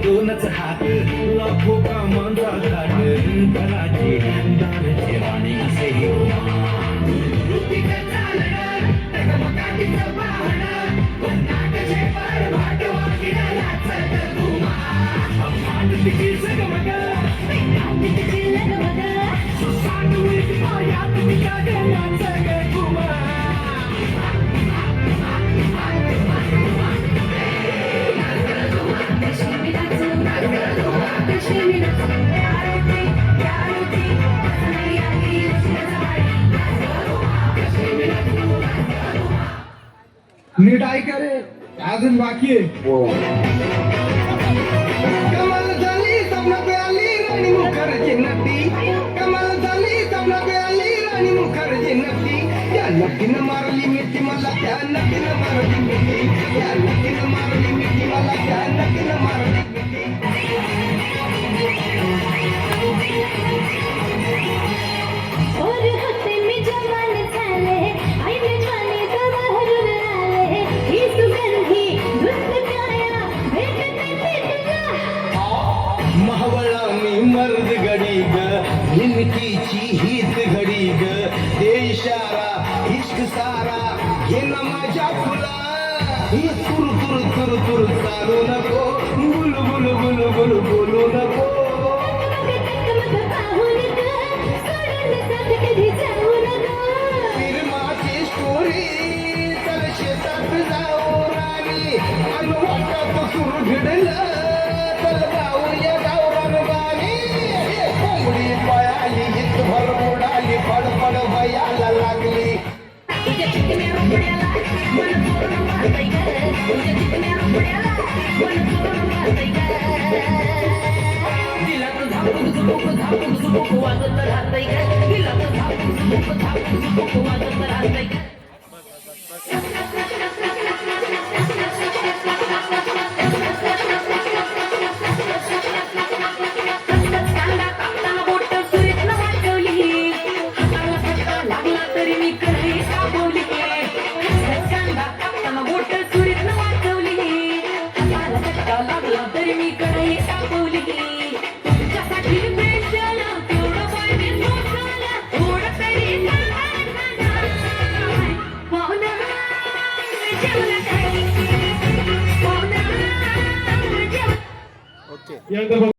दोनच हात लाखो कामांचा घाट घराची दारची राणी असे नीट ऐका रे, अजून बाकी आहे. कमाल झाली स्वप्नात आली राणी मुखर्जी नटी. कमाल झाली स्वप्नात आली राणी मुखर्जी नटी. त्या नटीनं मारली मिठी मला, त्या नटीनं मारली मिठी. त्या नटीनं मारली मिठी मला, त्या नटीनं मारली मिठी. महवळा मी मर्द घडी ग, हिमतीची हीत घडी ग. हे इशारा इश्क सारा घे ना माझ्या फुला. ही तुर तुर तुर तुर चालू नको, बुल बुल बुल बुल बोलू नको. फिल्माची स्टोरी चल शेतात जाऊ राणी, अनुभवात सुरू घडलं चल गाऊया गावरान गाणी. कोंबडी पळाली हित भर बुडाली, फडफड भयाला लागली. वाजत राहतय Okay.